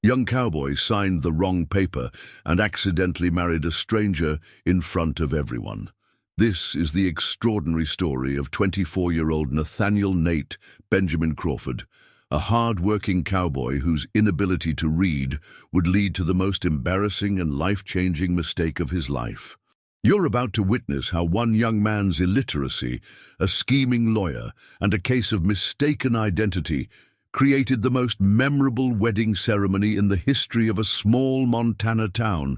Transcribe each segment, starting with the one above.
Young Cowboy signed the wrong paper and accidentally married a stranger in front of everyone. This is the extraordinary story of 24-year-old Nathaniel Nate Benjamin Crawford, a hard-working cowboy whose inability to read would lead to the most embarrassing and life-changing mistake of his life. You're about to witness how one young man's illiteracy, a scheming lawyer, and a case of mistaken identity created the most memorable wedding ceremony in the history of a small Montana town,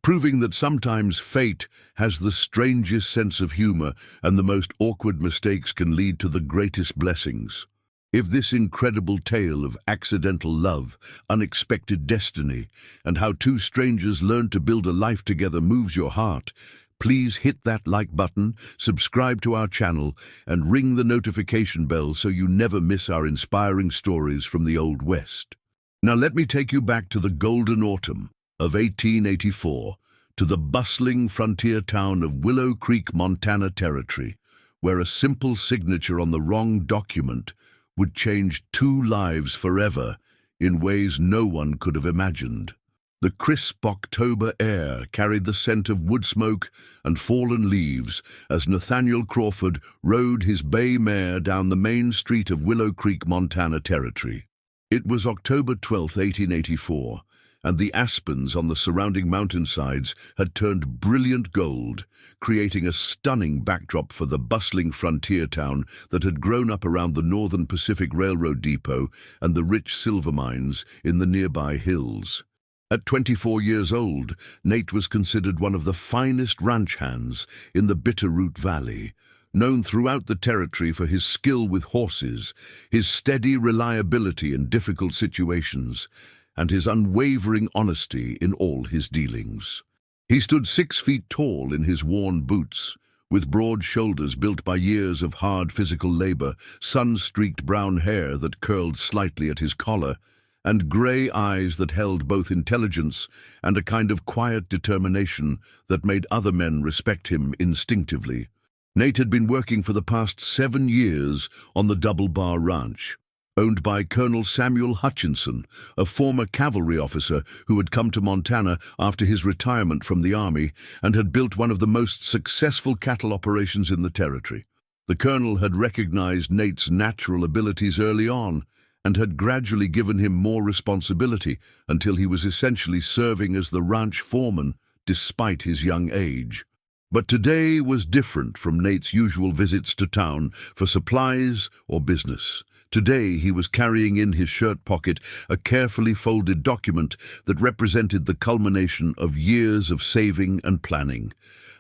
proving that sometimes fate has the strangest sense of humor and the most awkward mistakes can lead to the greatest blessings. If this incredible tale of accidental love, unexpected destiny, and how two strangers learn to build a life together moves your heart, please hit that like button, subscribe to our channel, and ring the notification bell so you never miss our inspiring stories from the Old West. Now let me take you back to the golden autumn of 1884, to the bustling frontier town of Willow Creek, Montana Territory, where a simple signature on the wrong document would change two lives forever in ways no one could have imagined. The crisp October air carried the scent of wood smoke and fallen leaves as Nathaniel Crawford rode his bay mare down the main street of Willow Creek, Montana Territory. It was October 12, 1884, and the aspens on the surrounding mountainsides had turned brilliant gold, creating a stunning backdrop for the bustling frontier town that had grown up around the Northern Pacific Railroad depot and the rich silver mines in the nearby hills. At 24 years old, Nate was considered one of the finest ranch hands in the Bitterroot Valley, known throughout the territory for his skill with horses, his steady reliability in difficult situations, and his unwavering honesty in all his dealings. He stood 6 feet tall in his worn boots, with broad shoulders built by years of hard physical labor, sun-streaked brown hair that curled slightly at his collar, and gray eyes that held both intelligence and a kind of quiet determination that made other men respect him instinctively. Nate had been working for the past 7 years on the Double Bar Ranch, owned by Colonel Samuel Hutchinson, a former cavalry officer who had come to Montana after his retirement from the Army and had built one of the most successful cattle operations in the territory. The colonel had recognized Nate's natural abilities early on and had gradually given him more responsibility until he was essentially serving as the ranch foreman despite his young age. But today was different from Nate's usual visits to town for supplies or business. Today he was carrying in his shirt pocket a carefully folded document that represented the culmination of years of saving and planning.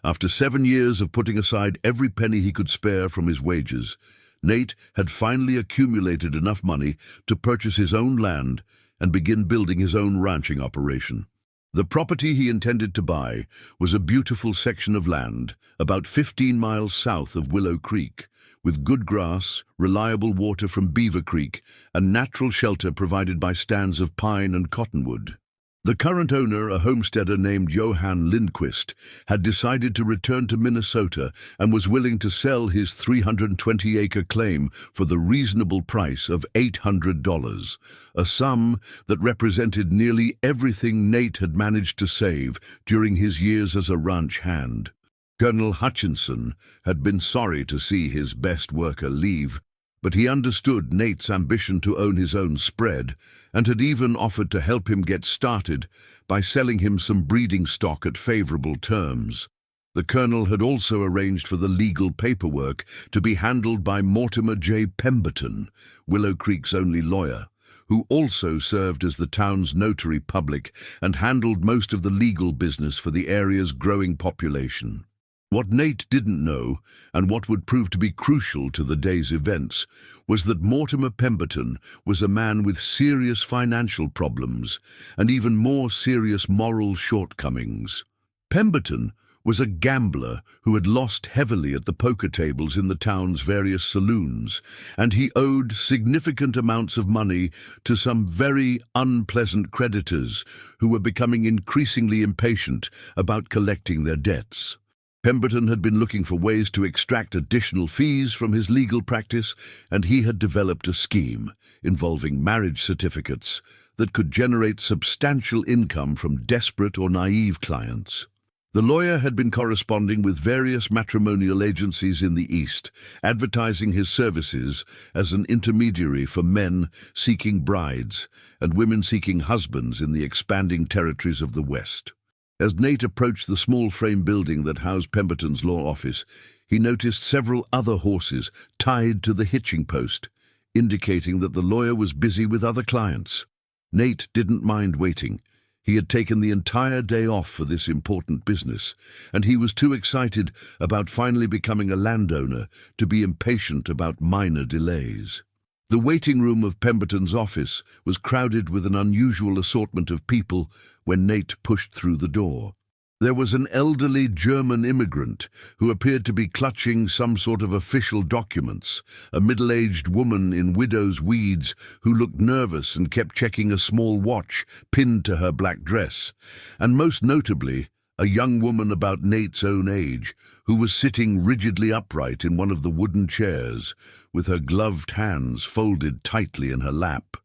After 7 years of putting aside every penny he could spare from his wages, Nate had finally accumulated enough money to purchase his own land and begin building his own ranching operation. The property he intended to buy was a beautiful section of land about 15 miles south of Willow Creek, with good grass, reliable water from Beaver Creek, and natural shelter provided by stands of pine and cottonwood. The current owner, a homesteader named Johann Lindquist, had decided to return to Minnesota and was willing to sell his 320-acre claim for the reasonable price of $800, a sum that represented nearly everything Nate had managed to save during his years as a ranch hand. Colonel Hutchinson had been sorry to see his best worker leave, but he understood Nate's ambition to own his own spread and had even offered to help him get started by selling him some breeding stock at favorable terms. The colonel had also arranged for the legal paperwork to be handled by Mortimer J. Pemberton, Willow Creek's only lawyer, who also served as the town's notary public and handled most of the legal business for the area's growing population. What Nate didn't know, and what would prove to be crucial to the day's events, was that Mortimer Pemberton was a man with serious financial problems and even more serious moral shortcomings. Pemberton was a gambler who had lost heavily at the poker tables in the town's various saloons, and he owed significant amounts of money to some very unpleasant creditors who were becoming increasingly impatient about collecting their debts. Pemberton had been looking for ways to extract additional fees from his legal practice, and he had developed a scheme involving marriage certificates that could generate substantial income from desperate or naive clients. The lawyer had been corresponding with various matrimonial agencies in the East, advertising his services as an intermediary for men seeking brides and women seeking husbands in the expanding territories of the West. As Nate approached the small frame building that housed Pemberton's law office, he noticed several other horses tied to the hitching post, indicating that the lawyer was busy with other clients. Nate didn't mind waiting. He had taken the entire day off for this important business, and he was too excited about finally becoming a landowner to be impatient about minor delays. The waiting room of Pemberton's office was crowded with an unusual assortment of people when Nate pushed through the door. There was an elderly German immigrant who appeared to be clutching some sort of official documents, a middle-aged woman in widow's weeds who looked nervous and kept checking a small watch pinned to her black dress, and most notably, a young woman about Nate's own age who was sitting rigidly upright in one of the wooden chairs, with her gloved hands folded tightly in her lap.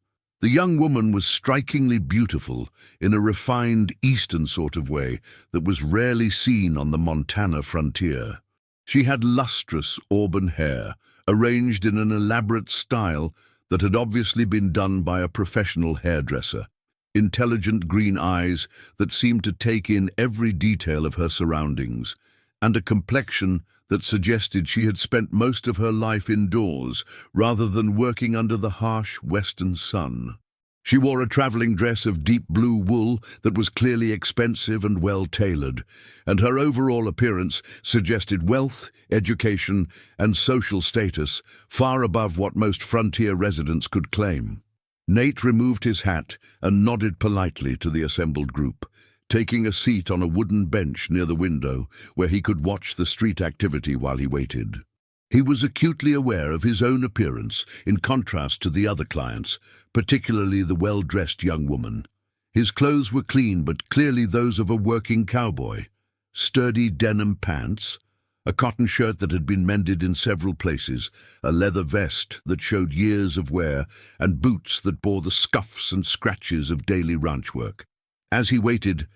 The young woman was strikingly beautiful in a refined Eastern sort of way that was rarely seen on the Montana frontier. She had lustrous auburn hair, arranged in an elaborate style that had obviously been done by a professional hairdresser, intelligent green eyes that seemed to take in every detail of her surroundings, and a complexion that suggested she had spent most of her life indoors rather than working under the harsh western sun. She wore a traveling dress of deep blue wool that was clearly expensive and well-tailored, and her overall appearance suggested wealth, education, and social status far above what most frontier residents could claim. Nate removed his hat and nodded politely to the assembled group, taking a seat on a wooden bench near the window where he could watch the street activity while he waited. He was acutely aware of his own appearance in contrast to the other clients, particularly the well-dressed young woman. His clothes were clean but clearly those of a working cowboy. Sturdy denim pants, a cotton shirt that had been mended in several places, a leather vest that showed years of wear, and boots that bore the scuffs and scratches of daily ranch work. As he waited,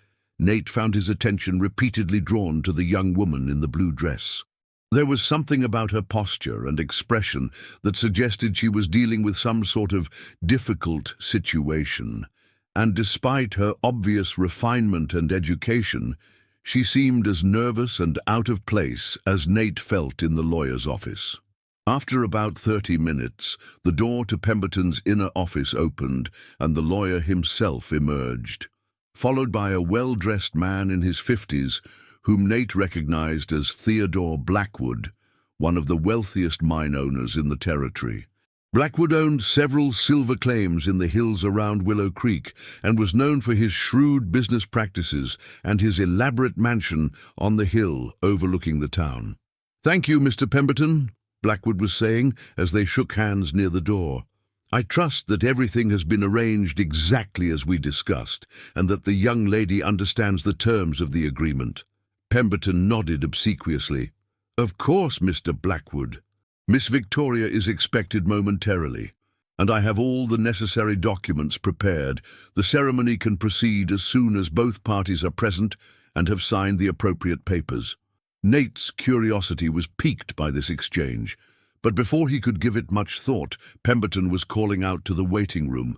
Nate found his attention repeatedly drawn to the young woman in the blue dress. There was something about her posture and expression that suggested she was dealing with some sort of difficult situation, and despite her obvious refinement and education, she seemed as nervous and out of place as Nate felt in the lawyer's office. After about 30 minutes, the door to Pemberton's inner office opened and the lawyer himself emerged, followed by a well-dressed man in his 50s whom Nate recognized as Theodore Blackwood, one of the wealthiest mine owners in the territory. Blackwood owned several silver claims in the hills around Willow Creek and was known for his shrewd business practices and his elaborate mansion on the hill overlooking the town. "Thank you, Mr. Pemberton," Blackwood was saying as they shook hands near the door. "I trust that everything has been arranged exactly as we discussed, and that the young lady understands the terms of the agreement." Pemberton nodded obsequiously. "Of course, Mr. Blackwood. Miss Victoria is expected momentarily, and I have all the necessary documents prepared. The ceremony can proceed as soon as both parties are present and have signed the appropriate papers." Nate's curiosity was piqued by this exchange, but before he could give it much thought, Pemberton was calling out to the waiting room.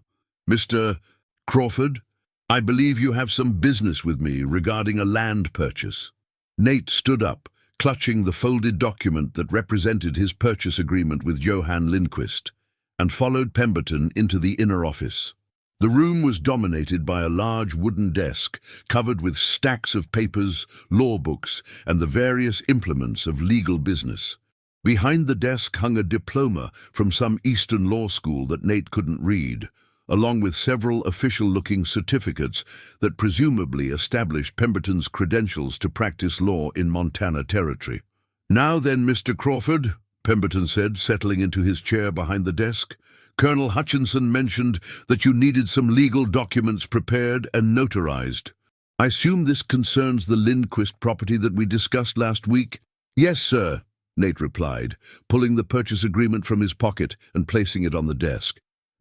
"Mr. Crawford, I believe you have some business with me regarding a land purchase." Nate stood up, clutching the folded document that represented his purchase agreement with Johann Lindquist, and followed Pemberton into the inner office. The room was dominated by a large wooden desk covered with stacks of papers, law books, and the various implements of legal business. Behind the desk hung a diploma from some Eastern law school that Nate couldn't read, along with several official-looking certificates that presumably established Pemberton's credentials to practice law in Montana Territory. "Now then, Mr. Crawford," Pemberton said, settling into his chair behind the desk, "Colonel Hutchinson mentioned that you needed some legal documents prepared and notarized. I assume this concerns the Lindquist property that we discussed last week?" "Yes, sir," Nate replied, pulling the purchase agreement from his pocket and placing it on the desk.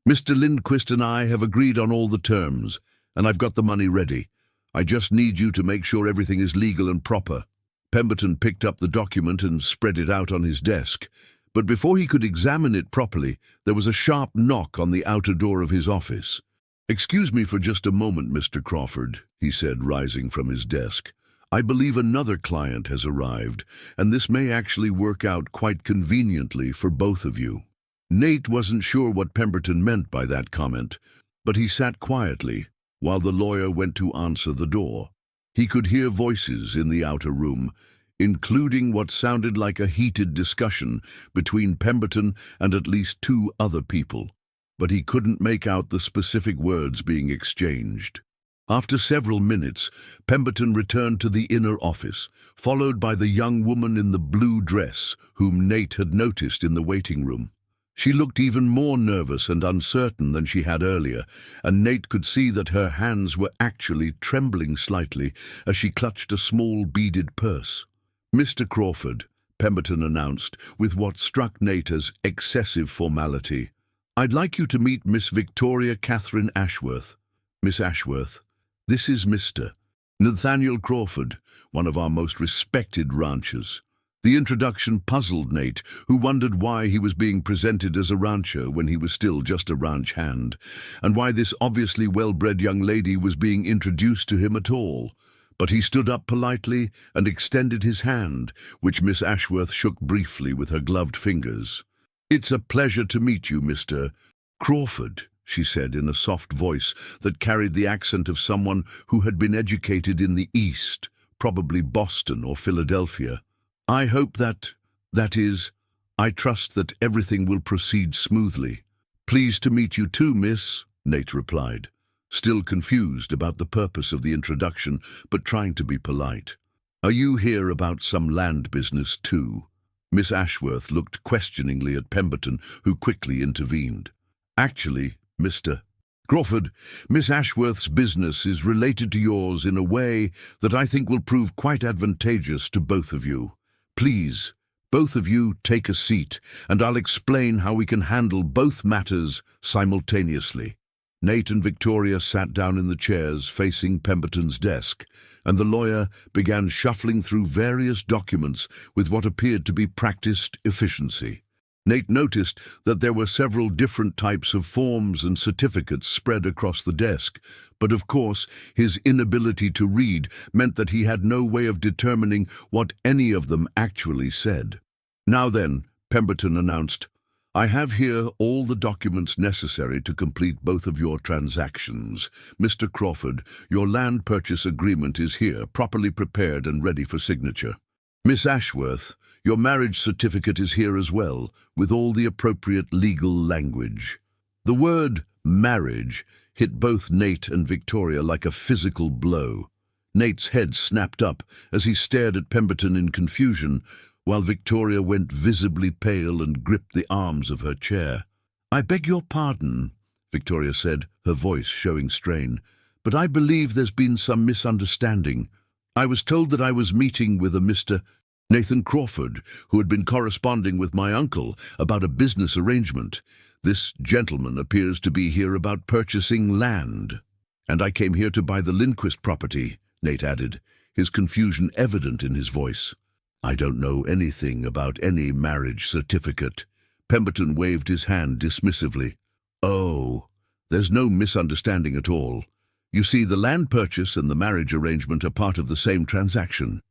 Mr. Lindquist and I have agreed on all the terms, and I've got the money ready. I just need you to make sure everything is legal and proper." Pemberton picked up the document and spread it out on his desk. But before he could examine it properly, there was a sharp knock on the outer door of his office. "Excuse me for just a moment, Mr. Crawford," he said, rising from his desk. "I believe another client has arrived, and this may actually work out quite conveniently for both of you." Nate wasn't sure what Pemberton meant by that comment, but he sat quietly while the lawyer went to answer the door. He could hear voices in the outer room, including what sounded like a heated discussion between Pemberton and at least two other people, but he couldn't make out the specific words being exchanged. After several minutes, Pemberton returned to the inner office, followed by the young woman in the blue dress whom Nate had noticed in the waiting room. She looked even more nervous and uncertain than she had earlier, and Nate could see that her hands were actually trembling slightly as she clutched a small beaded purse. "Mr. Crawford," Pemberton announced with what struck Nate as excessive formality, "I'd like you to meet Miss Victoria Catherine Ashworth. Miss Ashworth, this is Mr. Nathaniel Crawford, one of our most respected ranchers." The introduction puzzled Nate, who wondered why he was being presented as a rancher when he was still just a ranch hand, and why this obviously well-bred young lady was being introduced to him at all. But he stood up politely and extended his hand, which Miss Ashworth shook briefly with her gloved fingers. "It's a pleasure to meet you, Mr. Crawford," she said in a soft voice that carried the accent of someone who had been educated in the East, probably Boston or Philadelphia. "I hope I trust that everything will proceed smoothly." "Pleased to meet you too, miss," Nate replied, still confused about the purpose of the introduction, but trying to be polite. "Are you here about some land business too?" Miss Ashworth looked questioningly at Pemberton, who quickly intervened. "Actually, Mr. Crawford, Miss Ashworth's business is related to yours in a way that I think will prove quite advantageous to both of you. Please, both of you take a seat, and I'll explain how we can handle both matters simultaneously." Nate and Victoria sat down in the chairs facing Pemberton's desk, and the lawyer began shuffling through various documents with what appeared to be practiced efficiency. Nate noticed that there were several different types of forms and certificates spread across the desk, but of course his inability to read meant that he had no way of determining what any of them actually said. "Now then," Pemberton announced, "I have here all the documents necessary to complete both of your transactions. Mr. Crawford, your land purchase agreement is here, properly prepared and ready for signature. Miss Ashworth, your marriage certificate is here as well, with all the appropriate legal language." The word marriage hit both Nate and Victoria like a physical blow. Nate's head snapped up as he stared at Pemberton in confusion, while Victoria went visibly pale and gripped the arms of her chair. "I beg your pardon," Victoria said, her voice showing strain, "but I believe there's been some misunderstanding. I was told that I was meeting with a Mr. Nathan Crawford, who had been corresponding with my uncle about a business arrangement. This gentleman appears to be here about purchasing land. And I came here to buy the Lindquist property," Nate added, his confusion evident in his voice. "I don't know anything about any marriage certificate." Pemberton waved his hand dismissively. "Oh, there's no misunderstanding at all. You see, the land purchase and the marriage arrangement are part of the same transaction.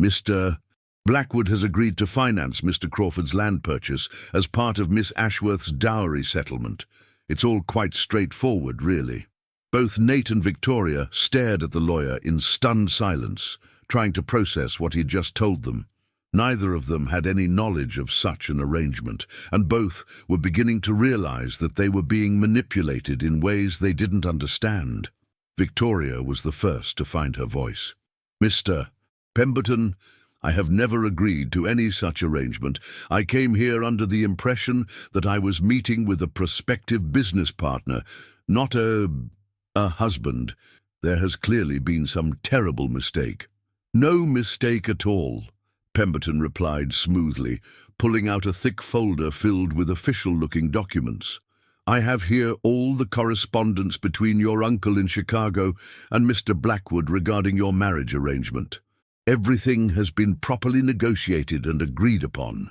Mr. Blackwood has agreed to finance Mr. Crawford's land purchase as part of Miss Ashworth's dowry settlement. It's all quite straightforward, really." Both Nate and Victoria stared at the lawyer in stunned silence, trying to process what he'd just told them. Neither of them had any knowledge of such an arrangement, and both were beginning to realize that they were being manipulated in ways they didn't understand. Victoria was the first to find her voice. "Mr. Pemberton, I have never agreed to any such arrangement. I came here under the impression that I was meeting with a prospective business partner, not a husband. There has clearly been some terrible mistake." "No mistake at all," Pemberton replied smoothly, pulling out a thick folder filled with official-looking documents. I have here all the correspondence between your uncle in Chicago and Mr. Blackwood regarding your marriage arrangement. Everything has been properly negotiated and agreed upon.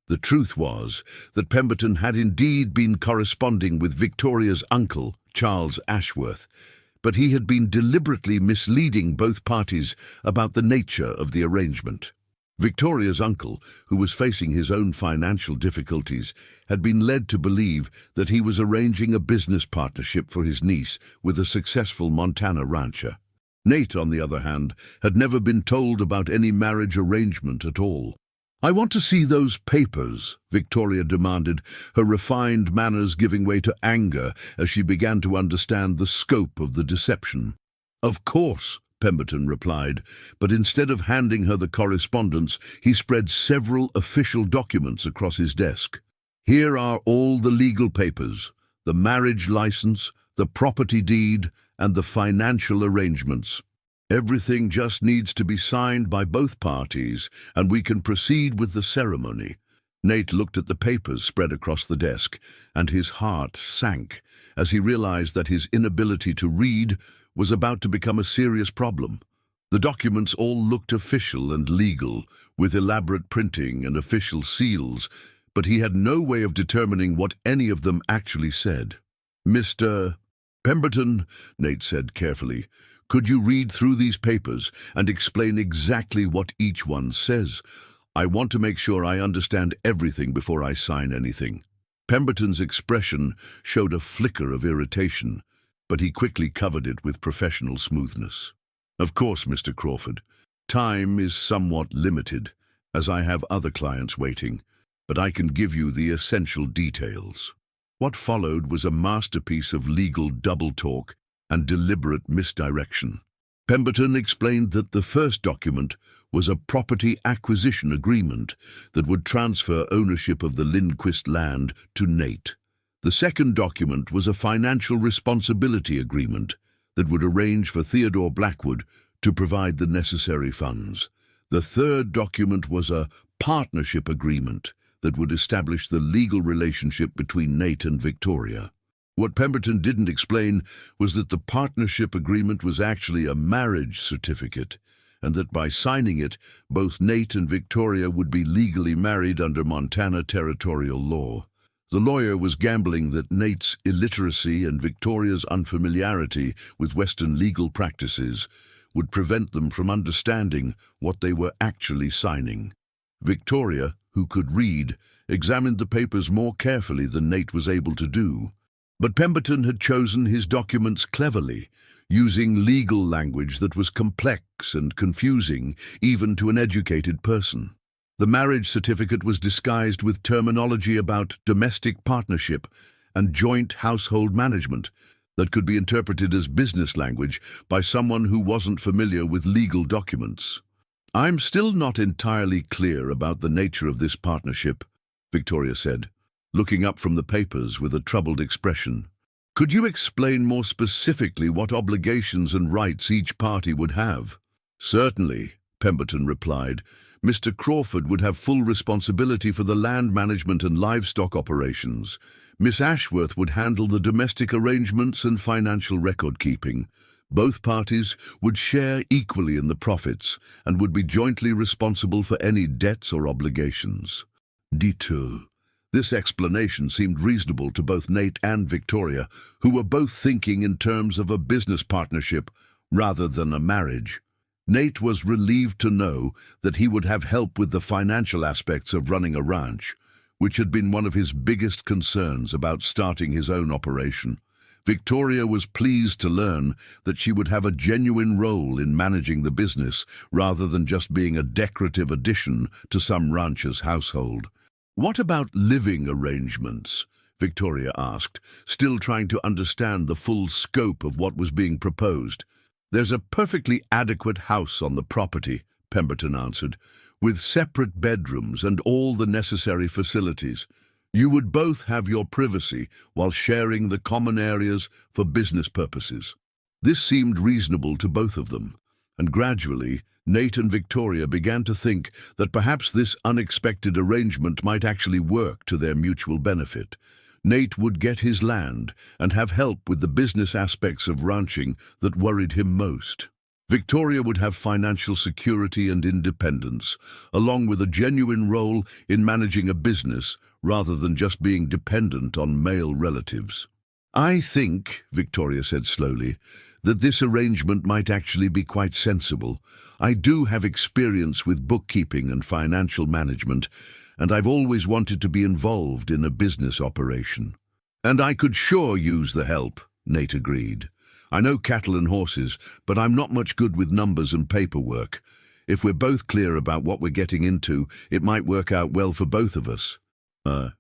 The truth was that Pemberton had indeed been corresponding with Victoria's uncle, Charles Ashworth, but he had been deliberately misleading both parties about the nature of the arrangement. Victoria's uncle, who was facing his own financial difficulties, had been led to believe that he was arranging a business partnership for his niece with a successful Montana rancher. Nate, on the other hand, had never been told about any marriage arrangement at all. "I want to see those papers," Victoria demanded, her refined manners giving way to anger as she began to understand the scope of the deception. "Of course," Pemberton replied, but instead of handing her the correspondence, he spread several official documents across his desk. "Here are all the legal papers, the marriage license, the property deed, and the financial arrangements. Everything just needs to be signed by both parties, and we can proceed with the ceremony." Nate looked at the papers spread across the desk, and his heart sank as he realized that his inability to read was about to become a serious problem. The documents all looked official and legal, with elaborate printing and official seals, but he had no way of determining what any of them actually said. "Mr. Pemberton," Nate said carefully, "could you read through these papers and explain exactly what each one says? I want to make sure I understand everything before I sign anything." Pemberton's expression showed a flicker of irritation, but he quickly covered it with professional smoothness. "Of course, Mr. Crawford. Time is somewhat limited, as I have other clients waiting, but I can give you the essential details." What followed was a masterpiece of legal double-talk and deliberate misdirection. Pemberton explained that the first document was a property acquisition agreement that would transfer ownership of the Lindquist land to Nate. The second document was a financial responsibility agreement that would arrange for Theodore Blackwood to provide the necessary funds. The third document was a partnership agreement that would establish the legal relationship between Nate and Victoria. What Pemberton didn't explain was that the partnership agreement was actually a marriage certificate, and that by signing it, both Nate and Victoria would be legally married under Montana territorial law. The lawyer was gambling that Nate's illiteracy and Victoria's unfamiliarity with Western legal practices would prevent them from understanding what they were actually signing. Victoria, who could read, examined the papers more carefully than Nate was able to do. But Pemberton had chosen his documents cleverly, using legal language that was complex and confusing even to an educated person. The marriage certificate was disguised with terminology about domestic partnership and joint household management that could be interpreted as business language by someone who wasn't familiar with legal documents. "I'm still not entirely clear about the nature of this partnership," Victoria said, looking up from the papers with a troubled expression. "Could you explain more specifically what obligations and rights each party would have?" "Certainly," Pemberton replied. "Mr. Crawford would have full responsibility for the land management and livestock operations. Miss Ashworth would handle the domestic arrangements and financial record-keeping. Both parties would share equally in the profits and would be jointly responsible for any debts or obligations." Detour. This explanation seemed reasonable to both Nate and Victoria, who were both thinking in terms of a business partnership rather than a marriage. Nate was relieved to know that he would have help with the financial aspects of running a ranch, which had been one of his biggest concerns about starting his own operation. Victoria was pleased to learn that she would have a genuine role in managing the business rather than just being a decorative addition to some rancher's household. "What about living arrangements?" Victoria asked, still trying to understand the full scope of what was being proposed. "There's a perfectly adequate house on the property," Pemberton answered, "with separate bedrooms and all the necessary facilities. You would both have your privacy while sharing the common areas for business purposes." This seemed reasonable to both of them, and gradually Nate and Victoria began to think that perhaps this unexpected arrangement might actually work to their mutual benefit. Nate would get his land and have help with the business aspects of ranching that worried him most. Victoria would have financial security and independence, along with a genuine role in managing a business rather than just being dependent on male relatives. "I think," Victoria said slowly, "that this arrangement might actually be quite sensible. I do have experience with bookkeeping and financial management, and I've always wanted to be involved in a business operation." "And I could sure use the help," Nate agreed. "I know cattle and horses, but I'm not much good with numbers and paperwork. If we're both clear about what we're getting into, it might work out well for both of us."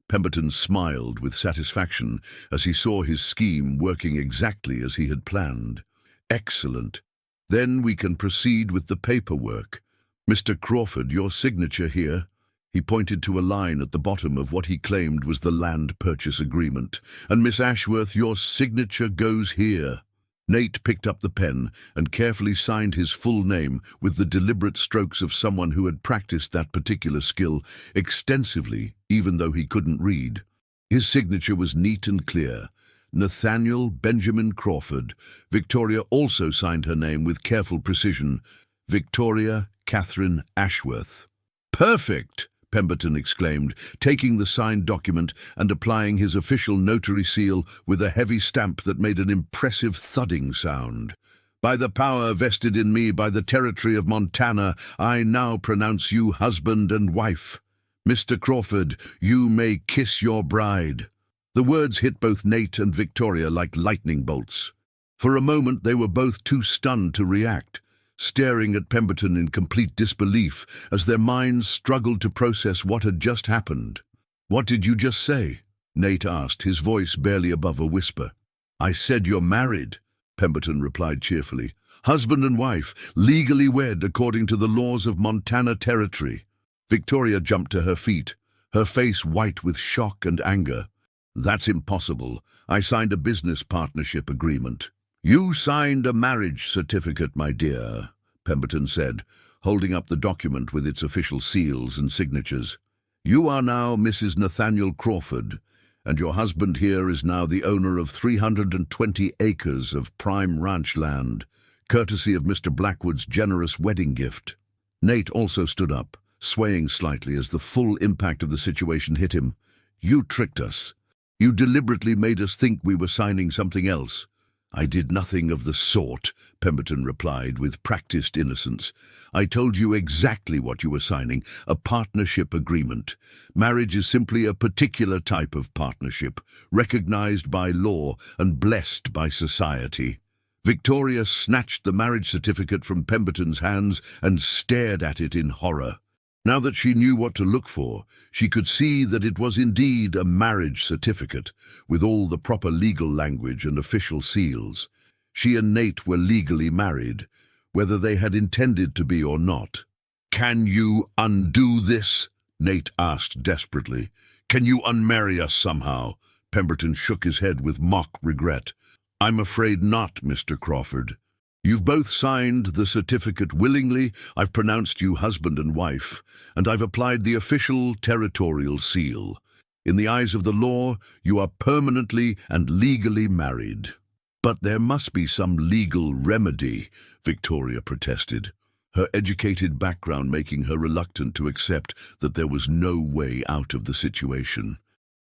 Pemberton smiled with satisfaction as he saw his scheme working exactly as he had planned. "Excellent. Then we can proceed with the paperwork. Mr. Crawford, your signature here." He pointed to a line at the bottom of what he claimed was the land purchase agreement. "And Miss Ashworth, your signature goes here." Nate picked up the pen and carefully signed his full name with the deliberate strokes of someone who had practiced that particular skill extensively, even though he couldn't read. His signature was neat and clear. Nathaniel Benjamin Crawford. Victoria also signed her name with careful precision. Victoria Catherine Ashworth. "Perfect!" Pemberton exclaimed, taking the signed document and applying his official notary seal with a heavy stamp that made an impressive thudding sound. "By the power vested in me by the territory of Montana, I now pronounce you husband and wife. Mr. Crawford, you may kiss your bride." The words hit both Nate and Victoria like lightning bolts. For a moment they were both too stunned to react, staring at Pemberton in complete disbelief as their minds struggled to process what had just happened. "What did you just say?" Nate asked, his voice barely above a whisper. "I said you're married," Pemberton replied cheerfully. "Husband and wife, legally wed according to the laws of Montana Territory." Victoria jumped to her feet, her face white with shock and anger. "That's impossible. I signed a business partnership agreement." "You signed a marriage certificate, my dear," Pemberton said, holding up the document with its official seals and signatures. "You are now Mrs. Nathaniel Crawford, and your husband here is now the owner of 320 acres of prime ranch land, courtesy of Mr. Blackwood's generous wedding gift." Nate also stood up, swaying slightly as the full impact of the situation hit him. "You tricked us. You deliberately made us think we were signing something else." "I did nothing of the sort," Pemberton replied with practiced innocence. "I told you exactly what you were signing, a partnership agreement. Marriage is simply a particular type of partnership, recognized by law and blessed by society." Victoria snatched the marriage certificate from Pemberton's hands and stared at it in horror. Now that she knew what to look for, she could see that it was indeed a marriage certificate, with all the proper legal language and official seals. She and Nate were legally married, whether they had intended to be or not. "Can you undo this?" Nate asked desperately. "Can you unmarry us somehow?" Pemberton shook his head with mock regret. "I'm afraid not, Mr. Crawford. You've both signed the certificate willingly, I've pronounced you husband and wife, and I've applied the official territorial seal. In the eyes of the law, you are permanently and legally married." "But there must be some legal remedy," Victoria protested, her educated background making her reluctant to accept that there was no way out of the situation.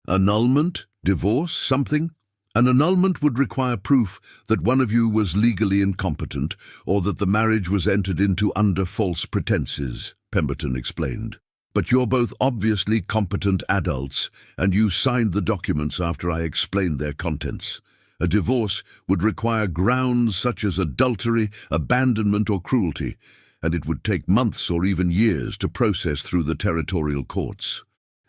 "Annulment? Divorce? Something?" "An annulment would require proof that one of you was legally incompetent or that the marriage was entered into under false pretenses," Pemberton explained. "But you're both obviously competent adults, and you signed the documents after I explained their contents. A divorce would require grounds such as adultery, abandonment, or cruelty, and it would take months or even years to process through the territorial courts."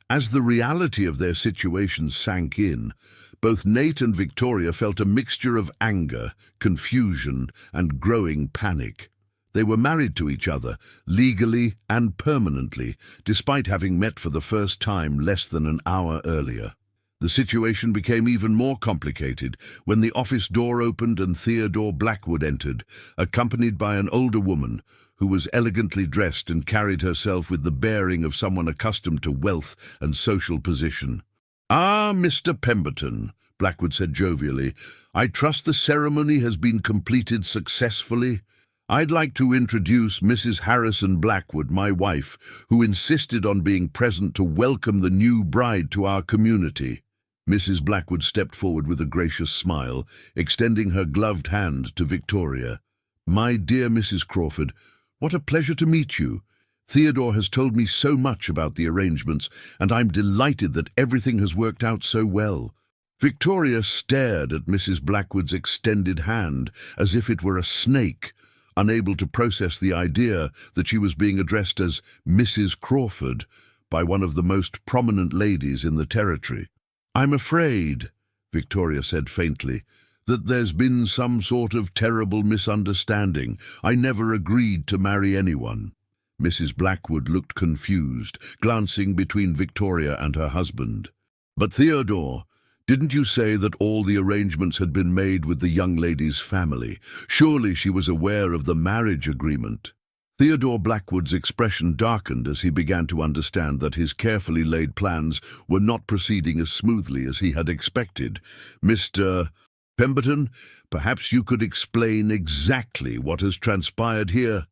As the reality of their situation sank in, both Nate and Victoria felt a mixture of anger, confusion, and growing panic. They were married to each other, legally and permanently, despite having met for the first time less than an hour earlier. The situation became even more complicated when the office door opened and Theodore Blackwood entered, accompanied by an older woman who was elegantly dressed and carried herself with the bearing of someone accustomed to wealth and social position. Ah, Mr. Pemberton, Blackwood said jovially, I trust the ceremony has been completed successfully. I'd like to introduce Mrs. Harrison Blackwood, my wife, who insisted on being present to welcome the new bride to our community. Mrs. Blackwood stepped forward with a gracious smile, extending her gloved hand to Victoria. My dear Mrs. Crawford, what a pleasure to meet you. Theodore has told me so much about the arrangements, and I'm delighted that everything has worked out so well. Victoria stared at Mrs. Blackwood's extended hand as if it were a snake, unable to process the idea that she was being addressed as Mrs. Crawford by one of the most prominent ladies in the territory. I'm afraid, Victoria said faintly, that there's been some sort of terrible misunderstanding. I never agreed to marry anyone. Mrs. Blackwood looked confused, glancing between Victoria and her husband. But Theodore, didn't you say that all the arrangements had been made with the young lady's family? Surely she was aware of the marriage agreement. Theodore Blackwood's expression darkened as he began to understand that his carefully laid plans were not proceeding as smoothly as he had expected. Mr. Pemberton, perhaps you could explain exactly what has transpired here?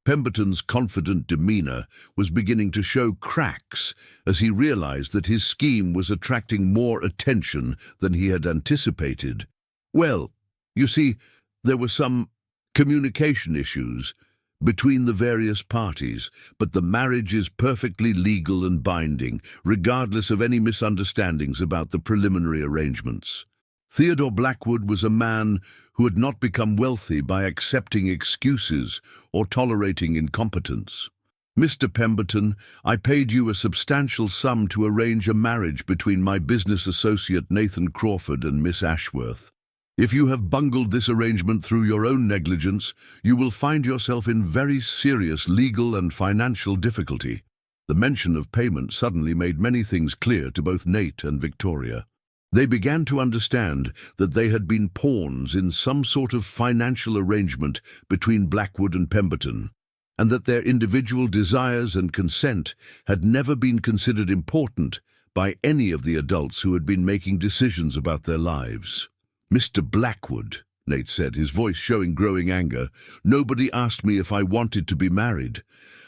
Pemberton's confident demeanor was beginning to show cracks as he realized that his scheme was attracting more attention than he had anticipated. Well, you see, there were some communication issues between the various parties, but the marriage is perfectly legal and binding, regardless of any misunderstandings about the preliminary arrangements. Theodore Blackwood was a man who had not become wealthy by accepting excuses or tolerating incompetence. Mr. Pemberton, I paid you a substantial sum to arrange a marriage between my business associate Nathan Crawford and Miss Ashworth. If you have bungled this arrangement through your own negligence, you will find yourself in very serious legal and financial difficulty. The mention of payment suddenly made many things clear to both Nate and Victoria. They began to understand that they had been pawns in some sort of financial arrangement between Blackwood and Pemberton, and that their individual desires and consent had never been considered important by any of the adults who had been making decisions about their lives. Mr. Blackwood, Nate said, his voice showing growing anger, nobody asked me if I wanted to be married.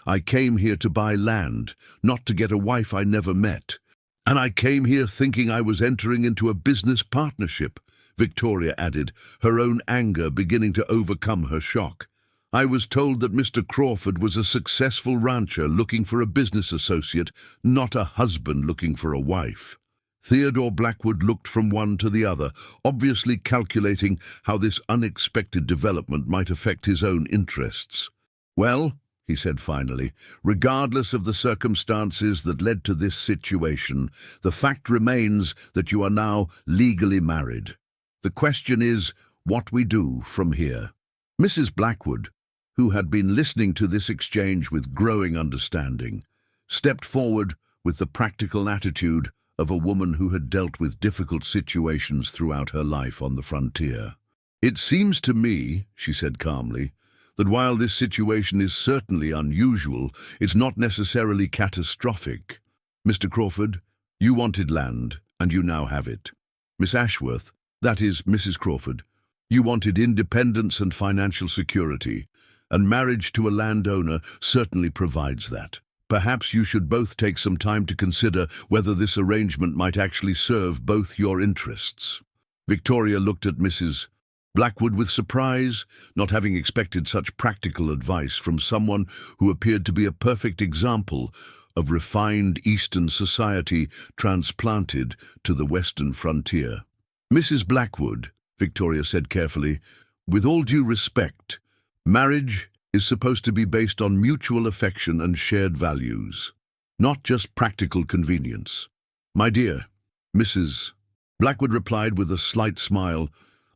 I came here to buy land, not to get a wife I never met. And I came here thinking I was entering into a business partnership, Victoria added, her own anger beginning to overcome her shock. I was told that Mr. Crawford was a successful rancher looking for a business associate, not a husband looking for a wife. Theodore Blackwood looked from one to the other, obviously calculating how this unexpected development might affect his own interests. Well, he said finally, regardless of the circumstances that led to this situation, the fact remains that you are now legally married. The question is what we do from here. Mrs. Blackwood, who had been listening to this exchange with growing understanding, stepped forward with the practical attitude of a woman who had dealt with difficult situations throughout her life on the frontier. It seems to me, she said calmly, that while this situation is certainly unusual, it's not necessarily catastrophic. Mr. Crawford, you wanted land, and you now have it. Miss Ashworth, that is, Mrs. Crawford, you wanted independence and financial security, and marriage to a landowner certainly provides that. Perhaps you should both take some time to consider whether this arrangement might actually serve both your interests. Victoria looked at Mrs. Blackwood with surprise, not having expected such practical advice from someone who appeared to be a perfect example of refined Eastern society transplanted to the Western frontier. Mrs. Blackwood, Victoria said carefully, with all due respect, marriage is supposed to be based on mutual affection and shared values, not just practical convenience. My dear, Mrs. Blackwood replied with a slight smile,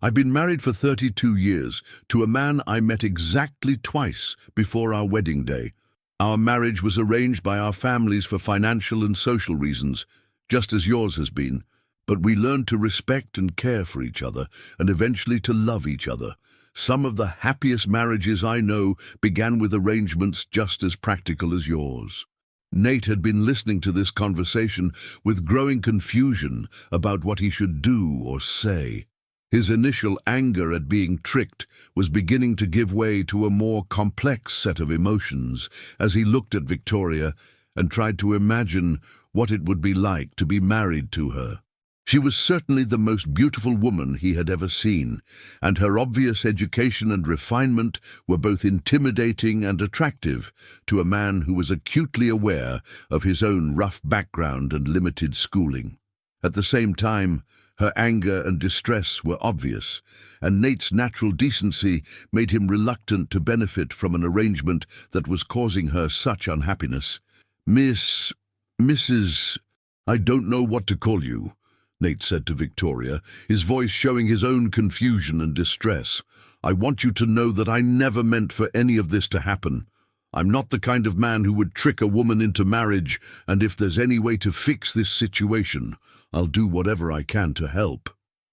I've been married for 32 years to a man I met exactly twice before our wedding day. Our marriage was arranged by our families for financial and social reasons, just as yours has been, but we learned to respect and care for each other and eventually to love each other. Some of the happiest marriages I know began with arrangements just as practical as yours. Nate had been listening to this conversation with growing confusion about what he should do or say. His initial anger at being tricked was beginning to give way to a more complex set of emotions as he looked at Victoria and tried to imagine what it would be like to be married to her. She was certainly the most beautiful woman he had ever seen, and her obvious education and refinement were both intimidating and attractive to a man who was acutely aware of his own rough background and limited schooling. At the same time, her anger and distress were obvious, and Nate's natural decency made him reluctant to benefit from an arrangement that was causing her such unhappiness. Mrs. I don't know what to call you," Nate said to Victoria, his voice showing his own confusion and distress. "I want you to know that I never meant for any of this to happen. I'm not the kind of man who would trick a woman into marriage, and if there's any way to fix this situation, I'll do whatever I can to help."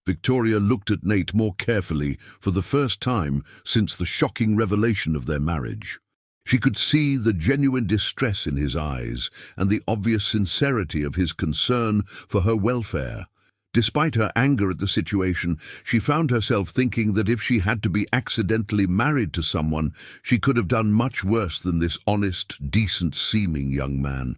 Victoria looked at Nate more carefully for the first time since the shocking revelation of their marriage. She could see the genuine distress in his eyes and the obvious sincerity of his concern for her welfare. Despite her anger at the situation, she found herself thinking that if she had to be accidentally married to someone, she could have done much worse than this honest, decent-seeming young man.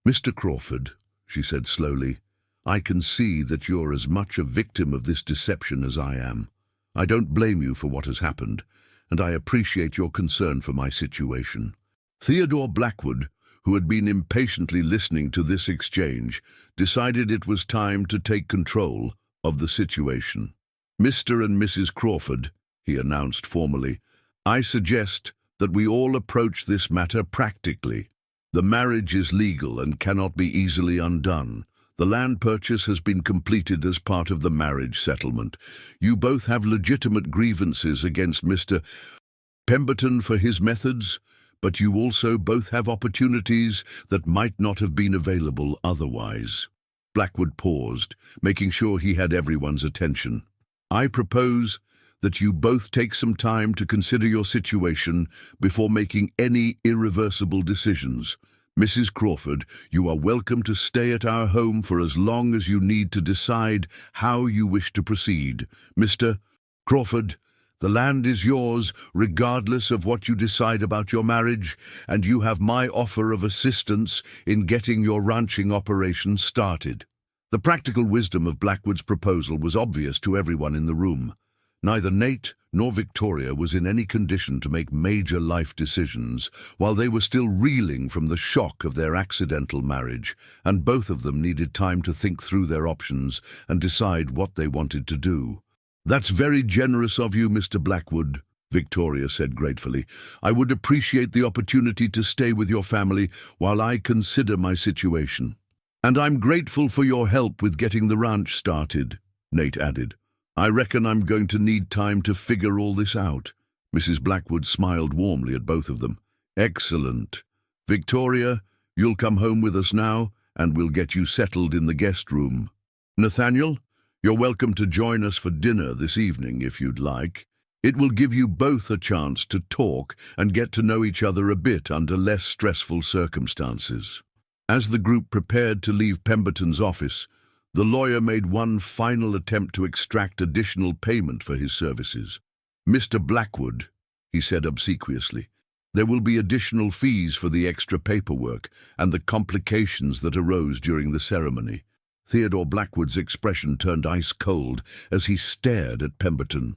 "Mr. Crawford," she said slowly, "I can see that you're as much a victim of this deception as I am. I don't blame you for what has happened, and I appreciate your concern for my situation." Theodore Blackwood, who had been impatiently listening to this exchange, decided it was time to take control of the situation. "Mr. and Mrs. Crawford," he announced formally, "I suggest that we all approach this matter practically. The marriage is legal and cannot be easily undone. The land purchase has been completed as part of the marriage settlement. You both have legitimate grievances against Mr. Pemberton for his methods, but you also both have opportunities that might not have been available otherwise." Blackwood paused, making sure he had everyone's attention. "I propose that you both take some time to consider your situation before making any irreversible decisions. Mrs. Crawford, you are welcome to stay at our home for as long as you need to decide how you wish to proceed. Mr. Crawford, the land is yours regardless of what you decide about your marriage, and you have my offer of assistance in getting your ranching operation started." The practical wisdom of Blackwood's proposal was obvious to everyone in the room. Neither Nate nor Victoria was in any condition to make major life decisions while they were still reeling from the shock of their accidental marriage, and both of them needed time to think through their options and decide what they wanted to do. "That's very generous of you, Mr. Blackwood," Victoria said gratefully. "I would appreciate the opportunity to stay with your family while I consider my situation." "And I'm grateful for your help with getting the ranch started," Nate added. "I reckon I'm going to need time to figure all this out." Mrs. Blackwood smiled warmly at both of them. "Excellent. Victoria, you'll come home with us now, and we'll get you settled in the guest room. Nathaniel, you're welcome to join us for dinner this evening if you'd like. It will give you both a chance to talk and get to know each other a bit under less stressful circumstances." As the group prepared to leave Pemberton's office, the lawyer made one final attempt to extract additional payment for his services. "Mr. Blackwood," he said obsequiously, "there will be additional fees for the extra paperwork and the complications that arose during the ceremony." Theodore Blackwood's expression turned ice-cold as he stared at Pemberton.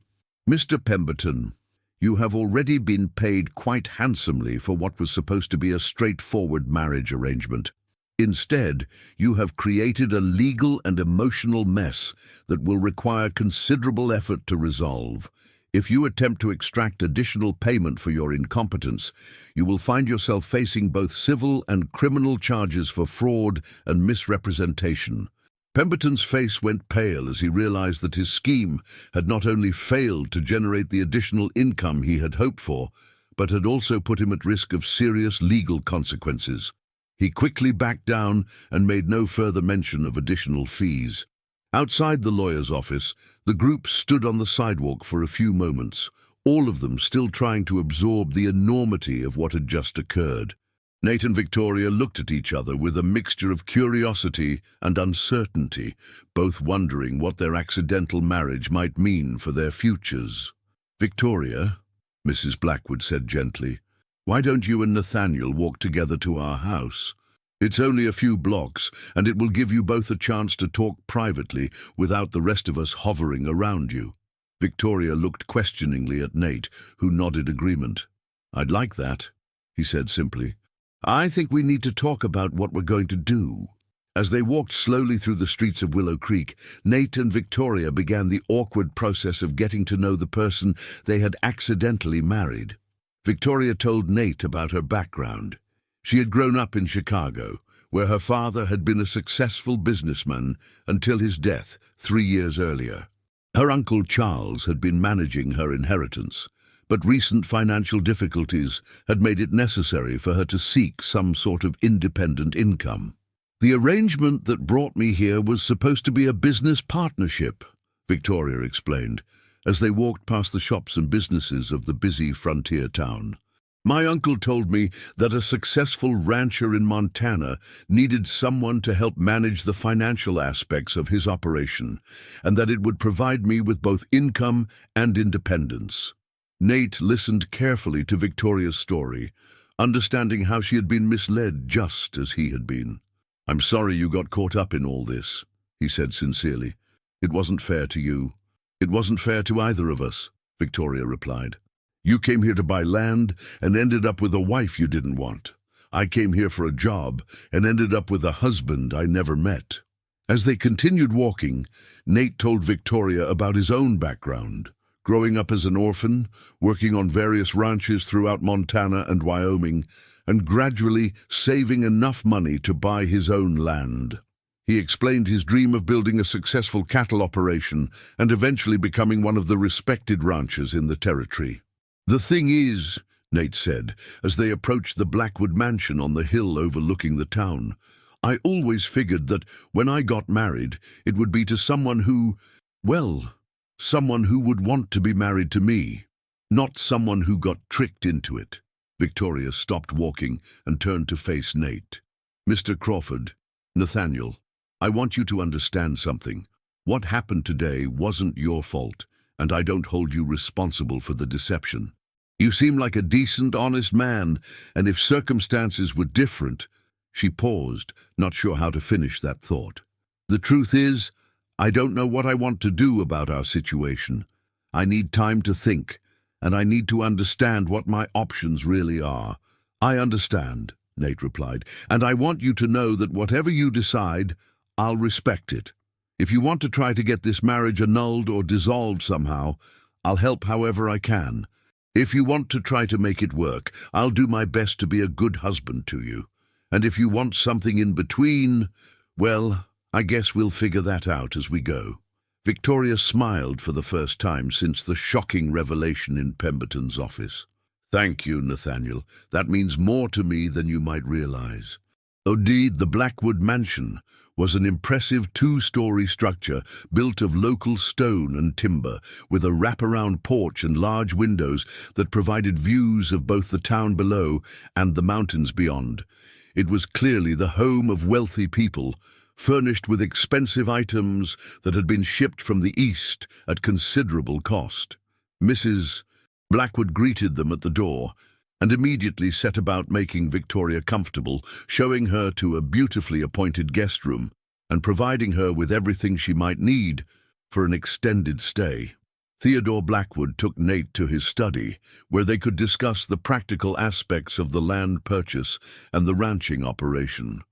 "Mr. Pemberton, you have already been paid quite handsomely for what was supposed to be a straightforward marriage arrangement. Instead, you have created a legal and emotional mess that will require considerable effort to resolve. If you attempt to extract additional payment for your incompetence, you will find yourself facing both civil and criminal charges for fraud and misrepresentation." Pemberton's face went pale as he realized that his scheme had not only failed to generate the additional income he had hoped for, but had also put him at risk of serious legal consequences. He quickly backed down and made no further mention of additional fees. Outside the lawyer's office, the group stood on the sidewalk for a few moments, all of them still trying to absorb the enormity of what had just occurred. Nate and Victoria looked at each other with a mixture of curiosity and uncertainty, both wondering what their accidental marriage might mean for their futures. "Victoria," Mrs. Blackwood said gently, "why don't you and Nathaniel walk together to our house? It's only a few blocks, and it will give you both a chance to talk privately without the rest of us hovering around you." Victoria looked questioningly at Nate, who nodded agreement. "I'd like that," he said simply. "I think we need to talk about what we're going to do." As they walked slowly through the streets of Willow Creek, Nate and Victoria began the awkward process of getting to know the person they had accidentally married. Victoria told Nate about her background. She had grown up in Chicago, where her father had been a successful businessman until his death 3 years earlier. Her uncle Charles had been managing her inheritance, but recent financial difficulties had made it necessary for her to seek some sort of independent income. "The arrangement that brought me here was supposed to be a business partnership," Victoria explained, as they walked past the shops and businesses of the busy frontier town. "My uncle told me that a successful rancher in Montana needed someone to help manage the financial aspects of his operation, and that it would provide me with both income and independence." Nate listened carefully to Victoria's story, understanding how she had been misled just as he had been. "I'm sorry you got caught up in all this," he said sincerely. "It wasn't fair to you." "It wasn't fair to either of us," Victoria replied. "You came here to buy land and ended up with a wife you didn't want. I came here for a job and ended up with a husband I never met." As they continued walking, Nate told Victoria about his own background. Growing up as an orphan, working on various ranches throughout Montana and Wyoming, and gradually saving enough money to buy his own land. He explained his dream of building a successful cattle operation and eventually becoming one of the respected ranchers in the territory. "The thing is," Nate said, as they approached the Blackwood mansion on the hill overlooking the town, "I always figured that when I got married, it would be to someone who, well, someone who would want to be married to me, not someone who got tricked into it." Victoria stopped walking and turned to face Nate. "Mr. Crawford, Nathaniel, I want you to understand something. What happened today wasn't your fault, and I don't hold you responsible for the deception. You seem like a decent, honest man, and if circumstances were different—" She paused, not sure how to finish that thought. "The truth is, I don't know what I want to do about our situation. I need time to think, and I need to understand what my options really are." "I understand," Nate replied, "and I want you to know that whatever you decide, I'll respect it. If you want to try to get this marriage annulled or dissolved somehow, I'll help however I can. If you want to try to make it work, I'll do my best to be a good husband to you. And if you want something in between, well, I guess we'll figure that out as we go." Victoria smiled for the first time since the shocking revelation in Pemberton's office. "Thank you, Nathaniel. That means more to me than you might realize." Indeed, the Blackwood Mansion was an impressive 2-story structure built of local stone and timber, with a wraparound porch and large windows that provided views of both the town below and the mountains beyond. It was clearly the home of wealthy people, furnished with expensive items that had been shipped from the east at considerable cost. Mrs. Blackwood greeted them at the door and immediately set about making Victoria comfortable, showing her to a beautifully appointed guest room and providing her with everything she might need for an extended stay. Theodore Blackwood took Nate to his study, where they could discuss the practical aspects of the land purchase and the ranching operation.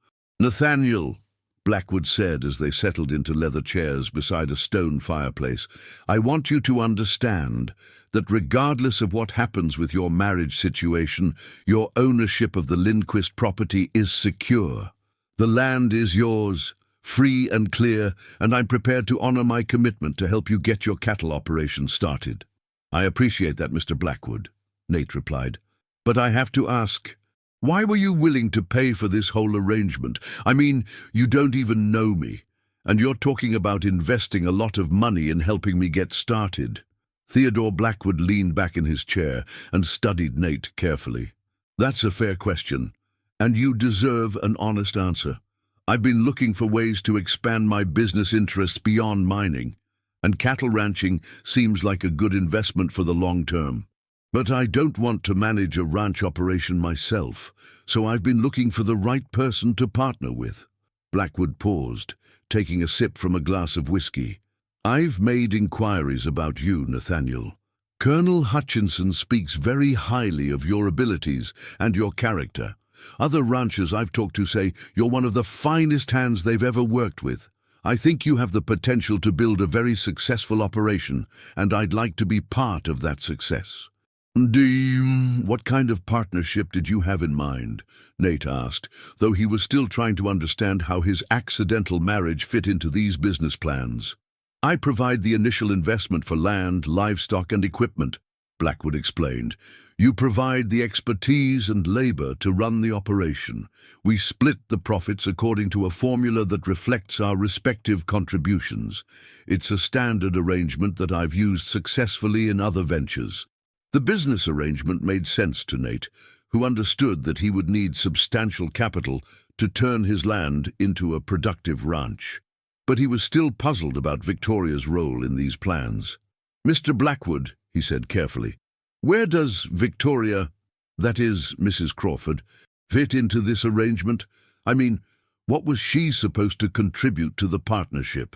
"Nathaniel," Blackwood said as they settled into leather chairs beside a stone fireplace, "I want you to understand that regardless of what happens with your marriage situation, your ownership of the Lindquist property is secure. The land is yours, free and clear, and I'm prepared to honor my commitment to help you get your cattle operation started." "I appreciate that, Mr. Blackwood," Nate replied. "But I have to ask, why were you willing to pay for this whole arrangement? I mean, you don't even know me, and you're talking about investing a lot of money in helping me get started." Theodore Blackwood leaned back in his chair and studied Nate carefully. "That's a fair question, And you deserve an honest answer. I've been looking for ways to expand my business interests beyond mining, and cattle ranching seems like a good investment for the long term. But I don't want to manage a ranch operation myself, so I've been looking for the right person to partner with. Blackwood paused, taking a sip from a glass of whiskey. I've made inquiries about you, Nathaniel. Colonel Hutchinson speaks very highly of your abilities and your character. Other ranchers I've talked to say you're one of the finest hands they've ever worked with. I think you have the potential to build a very successful operation, and I'd like to be part of that success. What kind of partnership did you have in mind? Nate asked, though he was still trying to understand how his accidental marriage fit into these business plans. I provide the initial investment for land, livestock, and equipment, Blackwood explained. You provide the expertise and labor to run the operation. We split the profits according to a formula that reflects our respective contributions. It's a standard arrangement that I've used successfully in other ventures. The business arrangement made sense to Nate, who understood that he would need substantial capital to turn his land into a productive ranch. But he was still puzzled about Victoria's role in these plans. Mr. Blackwood, he said carefully, where does Victoria, that is, Mrs. Crawford, fit into this arrangement? I mean, what was she supposed to contribute to the partnership?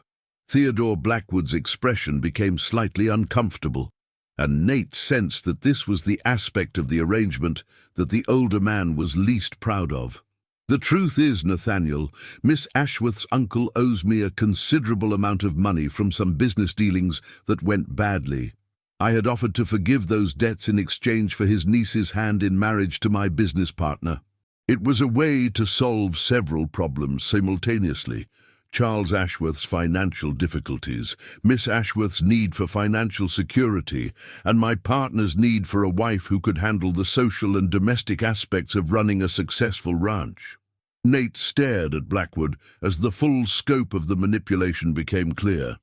Theodore Blackwood's expression became slightly uncomfortable, and Nate sensed that this was the aspect of the arrangement that the older man was least proud of. The truth is, Nathaniel, Miss Ashworth's uncle owes me a considerable amount of money from some business dealings that went badly. I had offered to forgive those debts in exchange for his niece's hand in marriage to my business partner. It was a way to solve several problems simultaneously. Charles Ashworth's financial difficulties, Miss Ashworth's need for financial security, and my partner's need for a wife who could handle the social and domestic aspects of running a successful ranch. Nate stared at Blackwood as the full scope of the manipulation became clear.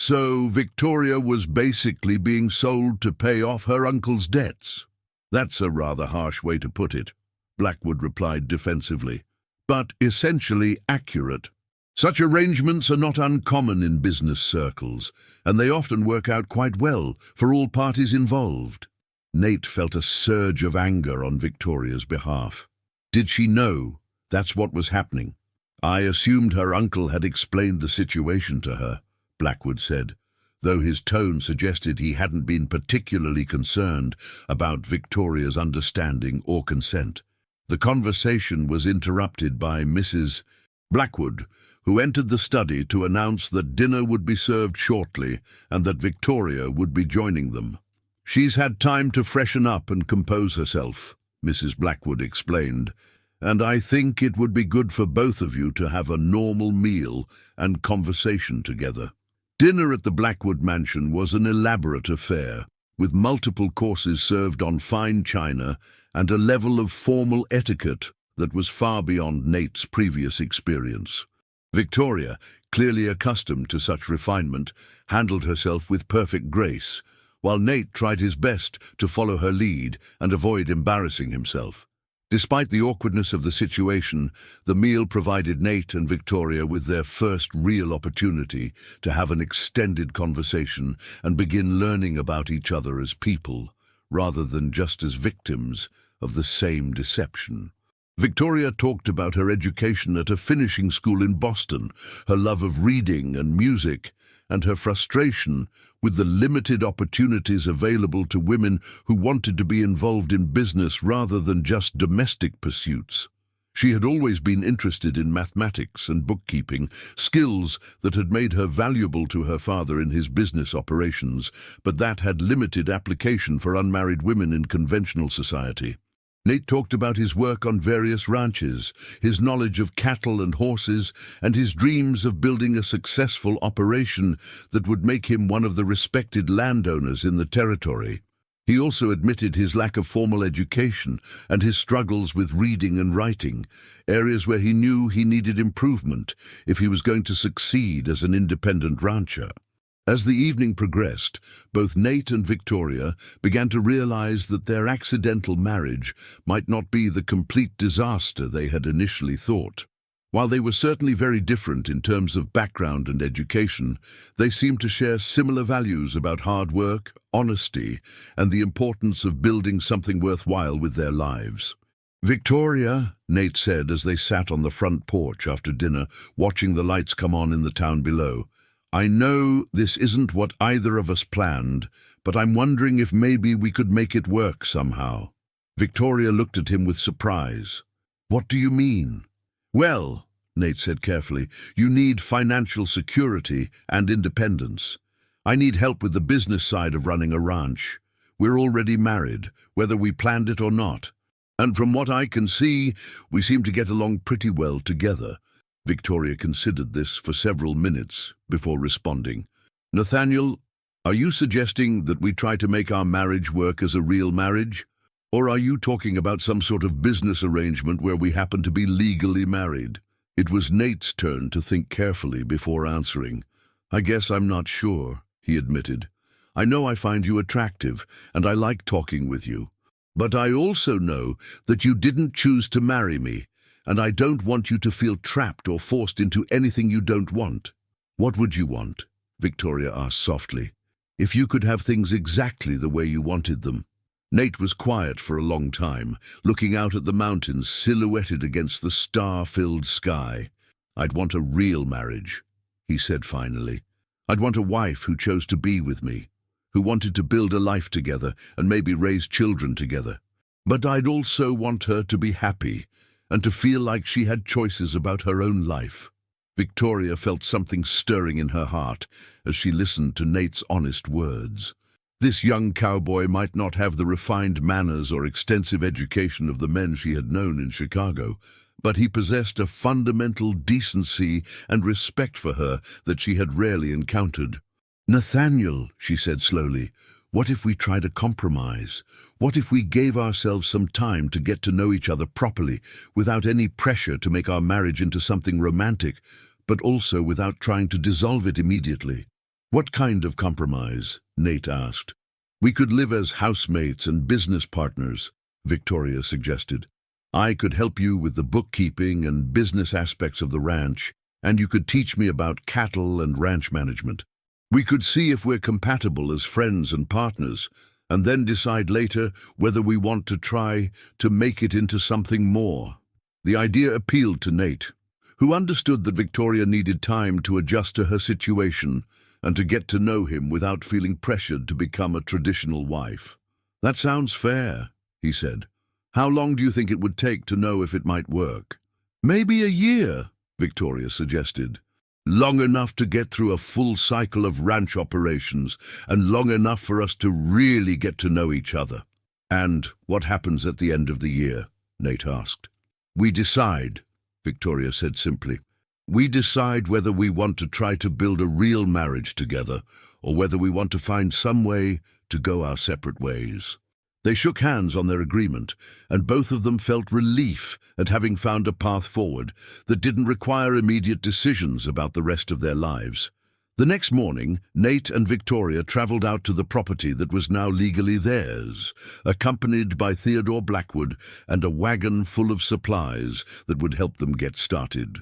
So Victoria was basically being sold to pay off her uncle's debts. That's a rather harsh way to put it, Blackwood replied defensively, but essentially accurate. Such arrangements are not uncommon in business circles, and they often work out quite well for all parties involved. Nate felt a surge of anger on Victoria's behalf. Did she know that's what was happening? I assumed her uncle had explained the situation to her, Blackwood said, though his tone suggested he hadn't been particularly concerned about Victoria's understanding or consent. The conversation was interrupted by Mrs. Blackwood, who entered the study to announce that dinner would be served shortly and that Victoria would be joining them. She's had time to freshen up and compose herself, Mrs. Blackwood explained, and I think it would be good for both of you to have a normal meal and conversation together. Dinner at the Blackwood mansion was an elaborate affair, with multiple courses served on fine china and a level of formal etiquette that was far beyond Nate's previous experience. Victoria, clearly accustomed to such refinement, handled herself with perfect grace, while Nate tried his best to follow her lead and avoid embarrassing himself. Despite the awkwardness of the situation, the meal provided Nate and Victoria with their first real opportunity to have an extended conversation and begin learning about each other as people, rather than just as victims of the same deception. Victoria talked about her education at a finishing school in Boston, her love of reading and music, and her frustration with the limited opportunities available to women who wanted to be involved in business rather than just domestic pursuits. She had always been interested in mathematics and bookkeeping, skills that had made her valuable to her father in his business operations, but that had limited application for unmarried women in conventional society. Nate talked about his work on various ranches, his knowledge of cattle and horses, and his dreams of building a successful operation that would make him one of the respected landowners in the territory. He also admitted his lack of formal education and his struggles with reading and writing, areas where he knew he needed improvement if he was going to succeed as an independent rancher. As the evening progressed, both Nate and Victoria began to realize that their accidental marriage might not be the complete disaster they had initially thought. While they were certainly very different in terms of background and education, they seemed to share similar values about hard work, honesty, and the importance of building something worthwhile with their lives. "Victoria," Nate said as they sat on the front porch after dinner, watching the lights come on in the town below, "I know this isn't what either of us planned, but I'm wondering if maybe we could make it work somehow." Victoria looked at him with surprise. "What do you mean?" "Well," Nate said carefully, "you need financial security and independence. I need help with the business side of running a ranch. We're already married, whether we planned it or not. And from what I can see, we seem to get along pretty well together." Victoria considered this for several minutes before responding. "Nathaniel, are you suggesting that we try to make our marriage work as a real marriage? Or are you talking about some sort of business arrangement where we happen to be legally married?" It was Nate's turn to think carefully before answering. "I guess I'm not sure," he admitted. "I know I find you attractive, and I like talking with you. But I also know that you didn't choose to marry me, and I don't want you to feel trapped or forced into anything you don't want." "What would you want?" Victoria asked softly. "If you could have things exactly the way you wanted them." Nate was quiet for a long time, looking out at the mountains silhouetted against the star-filled sky. "I'd want a real marriage," he said finally. "I'd want a wife who chose to be with me, who wanted to build a life together and maybe raise children together. But I'd also want her to be happy and to feel like she had choices about her own life." Victoria felt something stirring in her heart as she listened to Nate's honest words. This young cowboy might not have the refined manners or extensive education of the men she had known in Chicago, but he possessed a fundamental decency and respect for her that she had rarely encountered. "Nathaniel," she said slowly, "what if we tried a compromise? What if we gave ourselves some time to get to know each other properly, without any pressure to make our marriage into something romantic, but also without trying to dissolve it immediately?" "What kind of compromise?" Nate asked. "We could live as housemates and business partners," Victoria suggested. "I could help you with the bookkeeping and business aspects of the ranch, and you could teach me about cattle and ranch management. We could see if we're compatible as friends and partners, and then decide later whether we want to try to make it into something more." The idea appealed to Nate, who understood that Victoria needed time to adjust to her situation and to get to know him without feeling pressured to become a traditional wife. "That sounds fair," he said. "How long do you think it would take to know if it might work?" "Maybe a year," Victoria suggested. "Long enough to get through a full cycle of ranch operations, and long enough for us to really get to know each other." "And what happens at the end of the year?" Nate asked. "We decide," Victoria said simply. "We decide whether we want to try to build a real marriage together, or whether we want to find some way to go our separate ways." They shook hands on their agreement, and both of them felt relief at having found a path forward that didn't require immediate decisions about the rest of their lives. The next morning, Nate and Victoria traveled out to the property that was now legally theirs, accompanied by Theodore Blackwood and a wagon full of supplies that would help them get started.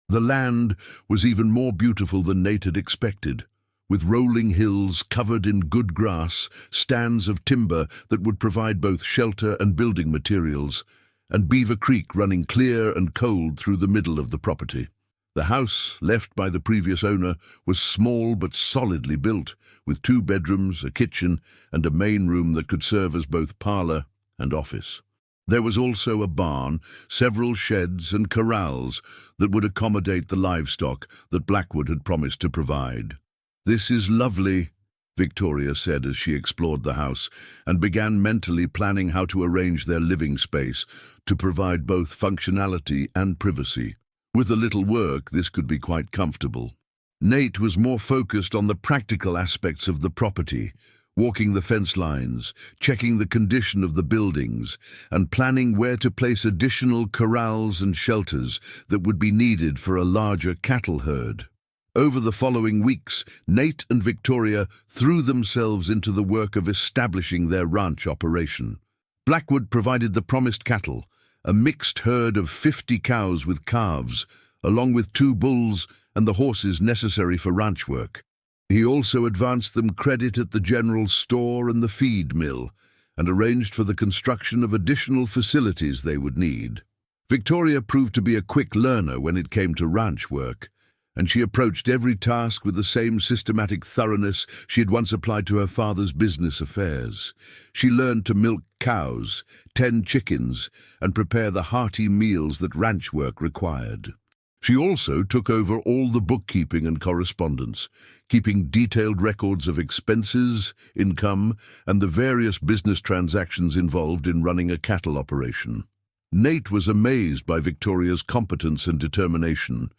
The land was even more beautiful than Nate had expected, with rolling hills covered in good grass, stands of timber that would provide both shelter and building materials, and Beaver Creek running clear and cold through the middle of the property. The house, left by the previous owner, was small but solidly built, with 2 bedrooms, a kitchen, and a main room that could serve as both parlor and office. There was also a barn, several sheds and corrals that would accommodate the livestock that Blackwood had promised to provide. "This is lovely," Victoria said as she explored the house and began mentally planning how to arrange their living space to provide both functionality and privacy. With a little work, this could be quite comfortable. Nate was more focused on the practical aspects of the property, walking the fence lines, checking the condition of the buildings, and planning where to place additional corrals and shelters that would be needed for a larger cattle herd. Over the following weeks, Nate and Victoria threw themselves into the work of establishing their ranch operation. Blackwood provided the promised cattle, a mixed herd of 50 cows with calves, along with 2 bulls and the horses necessary for ranch work. He also advanced them credit at the general store and the feed mill, and arranged for the construction of additional facilities they would need. Victoria proved to be a quick learner when it came to ranch work, and she approached every task with the same systematic thoroughness she had once applied to her father's business affairs. She learned to milk cows, tend chickens, and prepare the hearty meals that ranch work required. She also took over all the bookkeeping and correspondence, keeping detailed records of expenses, income, and the various business transactions involved in running a cattle operation. Nate was amazed by Victoria's competence and determination,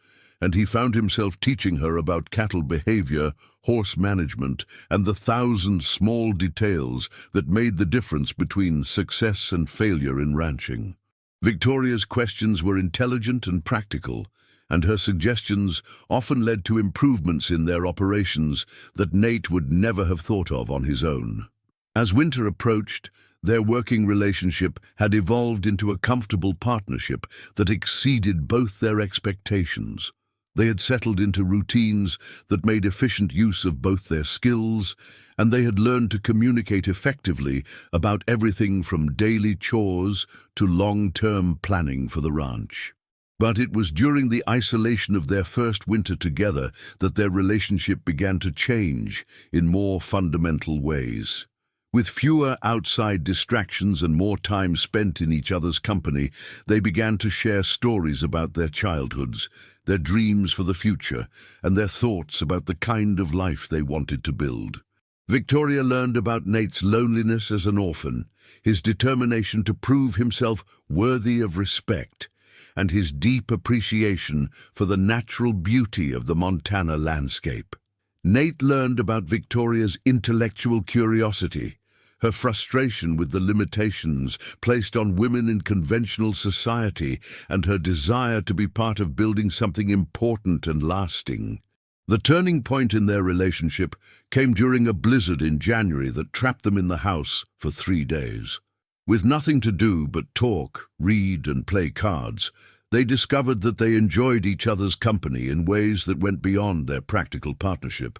and he found himself teaching her about cattle behavior, horse management, and the 1,000 small details that made the difference between success and failure in ranching. Victoria's questions were intelligent and practical, and her suggestions often led to improvements in their operations that Nate would never have thought of on his own. As winter approached, their working relationship had evolved into a comfortable partnership that exceeded both their expectations. They had settled into routines that made efficient use of both their skills, and they had learned to communicate effectively about everything from daily chores to long-term planning for the ranch. But it was during the isolation of their first winter together that their relationship began to change in more fundamental ways. With fewer outside distractions and more time spent in each other's company, they began to share stories about their childhoods, their dreams for the future, and their thoughts about the kind of life they wanted to build. Victoria learned about Nate's loneliness as an orphan, his determination to prove himself worthy of respect, and his deep appreciation for the natural beauty of the Montana landscape. Nate learned about Victoria's intellectual curiosity, her frustration with the limitations placed on women in conventional society, and her desire to be part of building something important and lasting. The turning point in their relationship came during a blizzard in January that trapped them in the house for 3 days. With nothing to do but talk, read, and play cards, they discovered that they enjoyed each other's company in ways that went beyond their practical partnership.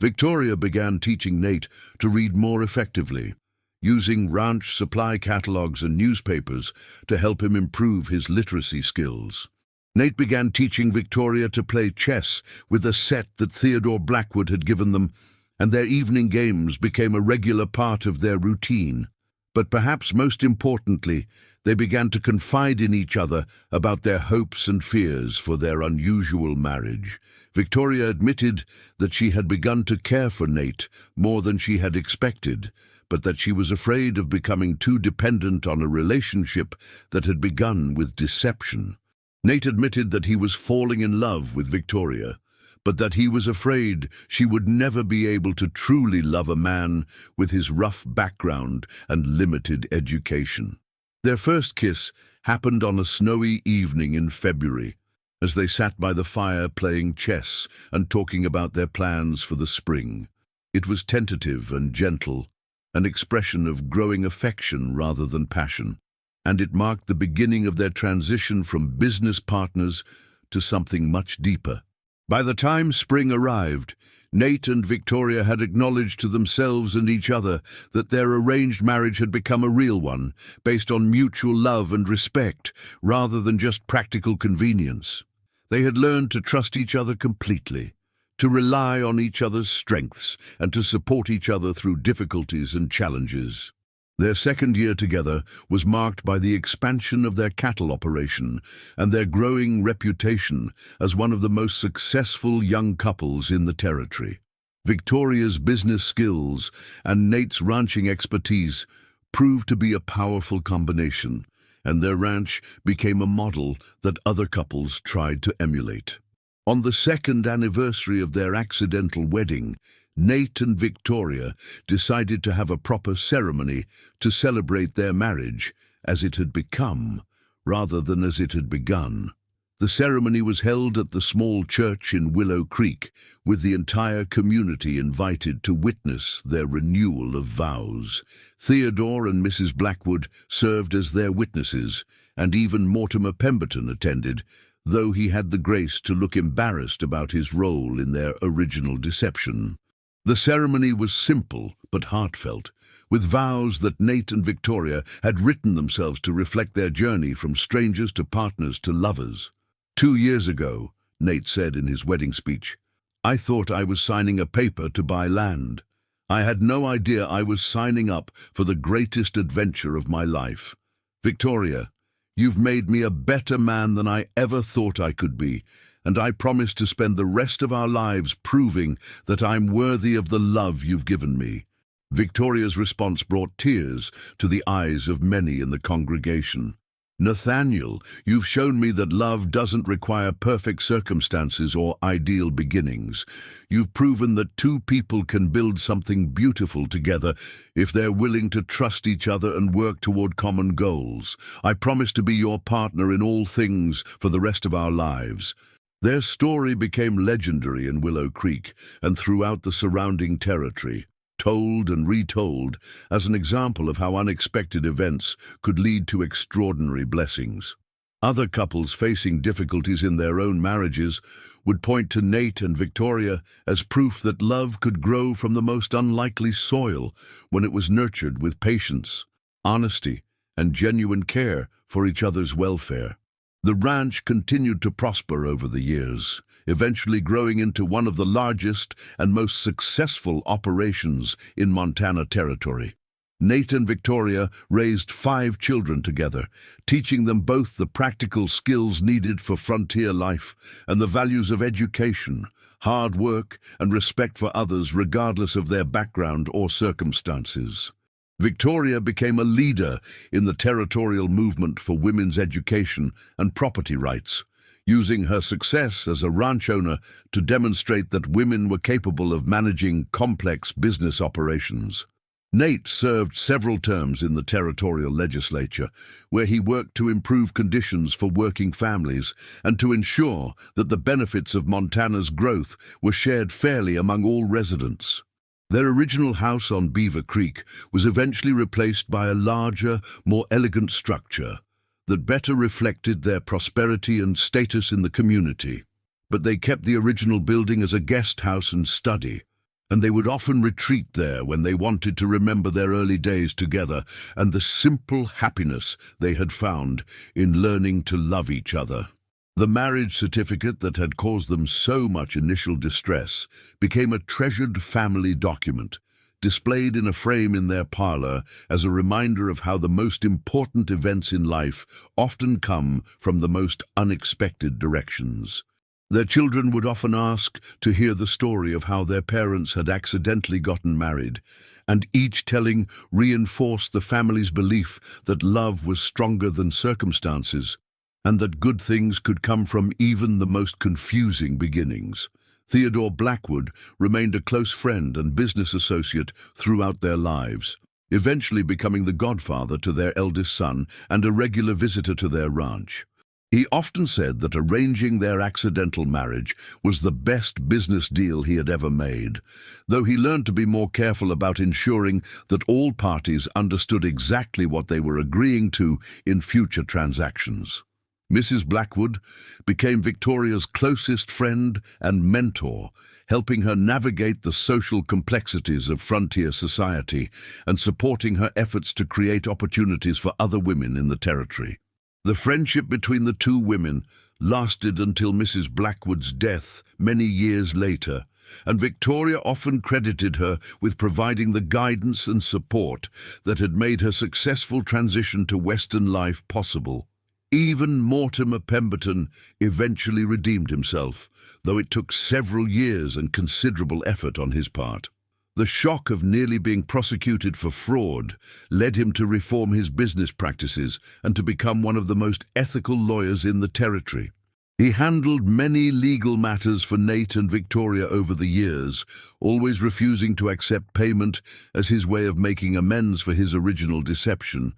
Victoria began teaching Nate to read more effectively, using ranch supply catalogs and newspapers to help him improve his literacy skills. Nate began teaching Victoria to play chess with a set that Theodore Blackwood had given them, and their evening games became a regular part of their routine. But perhaps most importantly, they began to confide in each other about their hopes and fears for their unusual marriage. Victoria admitted that she had begun to care for Nate more than she had expected, but that she was afraid of becoming too dependent on a relationship that had begun with deception. Nate admitted that he was falling in love with Victoria, but that he was afraid she would never be able to truly love a man with his rough background and limited education. Their first kiss happened on a snowy evening in February, as they sat by the fire playing chess and talking about their plans for the spring. It was tentative and gentle, an expression of growing affection rather than passion, and it marked the beginning of their transition from business partners to something much deeper. By the time spring arrived, Nate and Victoria had acknowledged to themselves and each other that their arranged marriage had become a real one, based on mutual love and respect, rather than just practical convenience. They had learned to trust each other completely, to rely on each other's strengths, and to support each other through difficulties and challenges. Their second year together was marked by the expansion of their cattle operation and their growing reputation as one of the most successful young couples in the territory. Victoria's business skills and Nate's ranching expertise proved to be a powerful combination, and their ranch became a model that other couples tried to emulate. On the second anniversary of their accidental wedding, Nate and Victoria decided to have a proper ceremony to celebrate their marriage as it had become, rather than as it had begun. The ceremony was held at the small church in Willow Creek, with the entire community invited to witness their renewal of vows. Theodore and Mrs. Blackwood served as their witnesses, and even Mortimer Pemberton attended, though he had the grace to look embarrassed about his role in their original deception. The ceremony was simple but heartfelt, with vows that Nate and Victoria had written themselves to reflect their journey from strangers to partners to lovers. 2 years ago, Nate said in his wedding speech, "I thought I was signing a paper to buy land. I had no idea I was signing up for the greatest adventure of my life. Victoria, you've made me a better man than I ever thought I could be, and I promise to spend the rest of our lives proving that I'm worthy of the love you've given me." Victoria's response brought tears to the eyes of many in the congregation. "Nathaniel, you've shown me that love doesn't require perfect circumstances or ideal beginnings. You've proven that two people can build something beautiful together if they're willing to trust each other and work toward common goals. I promise to be your partner in all things for the rest of our lives." Their story became legendary in Willow Creek and throughout the surrounding territory, told and retold as an example of how unexpected events could lead to extraordinary blessings. Other couples facing difficulties in their own marriages would point to Nate and Victoria as proof that love could grow from the most unlikely soil when it was nurtured with patience, honesty, and genuine care for each other's welfare. The ranch continued to prosper over the years, eventually growing into one of the largest and most successful operations in Montana territory. Nate and Victoria raised 5 children together, teaching them both the practical skills needed for frontier life and the values of education, hard work, and respect for others regardless of their background or circumstances. Victoria became a leader in the territorial movement for women's education and property rights, using her success as a ranch owner to demonstrate that women were capable of managing complex business operations. Nate served several terms in the territorial legislature, where he worked to improve conditions for working families and to ensure that the benefits of Montana's growth were shared fairly among all residents. Their original house on Beaver Creek was eventually replaced by a larger, more elegant structure that better reflected their prosperity and status in the community. But they kept the original building as a guest house and study, and they would often retreat there when they wanted to remember their early days together and the simple happiness they had found in learning to love each other. The marriage certificate that had caused them so much initial distress became a treasured family document, displayed in a frame in their parlor as a reminder of how the most important events in life often come from the most unexpected directions. Their children would often ask to hear the story of how their parents had accidentally gotten married, and each telling reinforced the family's belief that love was stronger than circumstances, and that good things could come from even the most confusing beginnings. Theodore Blackwood remained a close friend and business associate throughout their lives, eventually becoming the godfather to their eldest son and a regular visitor to their ranch. He often said that arranging their accidental marriage was the best business deal he had ever made, though he learned to be more careful about ensuring that all parties understood exactly what they were agreeing to in future transactions. Mrs. Blackwood became Victoria's closest friend and mentor, helping her navigate the social complexities of frontier society and supporting her efforts to create opportunities for other women in the territory. The friendship between the two women lasted until Mrs. Blackwood's death many years later, and Victoria often credited her with providing the guidance and support that had made her successful transition to Western life possible. Even Mortimer Pemberton eventually redeemed himself, though it took several years and considerable effort on his part. The shock of nearly being prosecuted for fraud led him to reform his business practices and to become one of the most ethical lawyers in the territory. He handled many legal matters for Nate and Victoria over the years, always refusing to accept payment as his way of making amends for his original deception.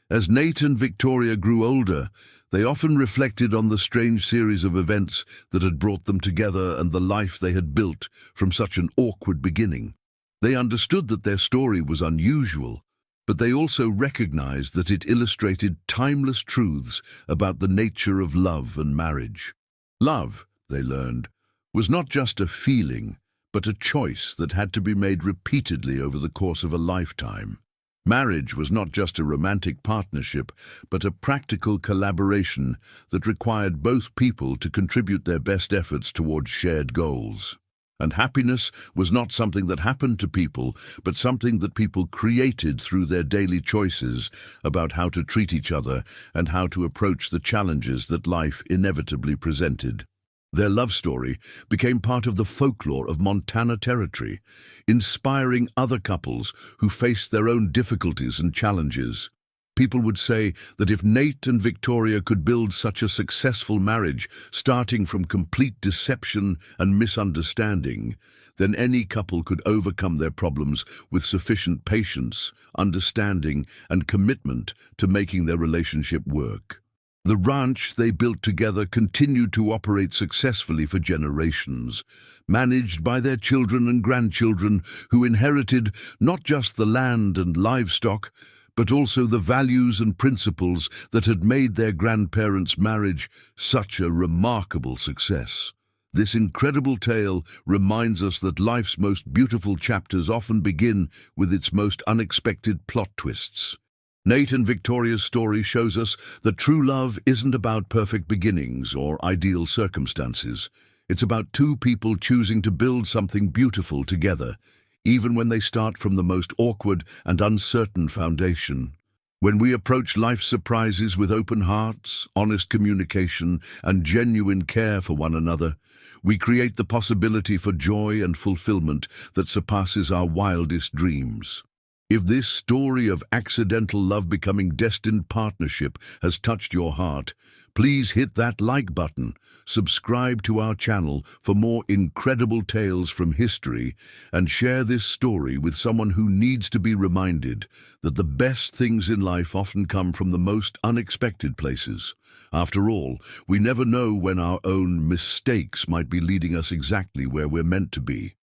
As Nate and Victoria grew older, They often reflected on the strange series of events that had brought them together and the life they had built from such an awkward beginning. They understood that their story was unusual, but they also recognized that it illustrated timeless truths about the nature of love and marriage. Love, they learned, was not just a feeling, but a choice that had to be made repeatedly over the course of a lifetime. Marriage was not just a romantic partnership, but a practical collaboration that required both people to contribute their best efforts towards shared goals. And happiness was not something that happened to people, but something that people created through their daily choices about how to treat each other and how to approach the challenges that life inevitably presented. Their love story became part of the folklore of Montana Territory, inspiring other couples who faced their own difficulties and challenges. People would say that if Nate and Victoria could build such a successful marriage, starting from complete deception and misunderstanding, then any couple could overcome their problems with sufficient patience, understanding, and commitment to making their relationship work. The ranch they built together continued to operate successfully for generations, managed by their children and grandchildren who inherited not just the land and livestock, but also the values and principles that had made their grandparents' marriage such a remarkable success. This incredible tale reminds us that life's most beautiful chapters often begin with its most unexpected plot twists. Nate and Victoria's story shows us that true love isn't about perfect beginnings or ideal circumstances. It's about two people choosing to build something beautiful together, even when they start from the most awkward and uncertain foundation. When we approach life's surprises with open hearts, honest communication, and genuine care for one another, we create the possibility for joy and fulfillment that surpasses our wildest dreams. If this story of accidental love becoming destined partnership has touched your heart, please hit that like button, subscribe to our channel for more incredible tales from history, and share this story with someone who needs to be reminded that the best things in life often come from the most unexpected places. After all, we never know when our own mistakes might be leading us exactly where we're meant to be.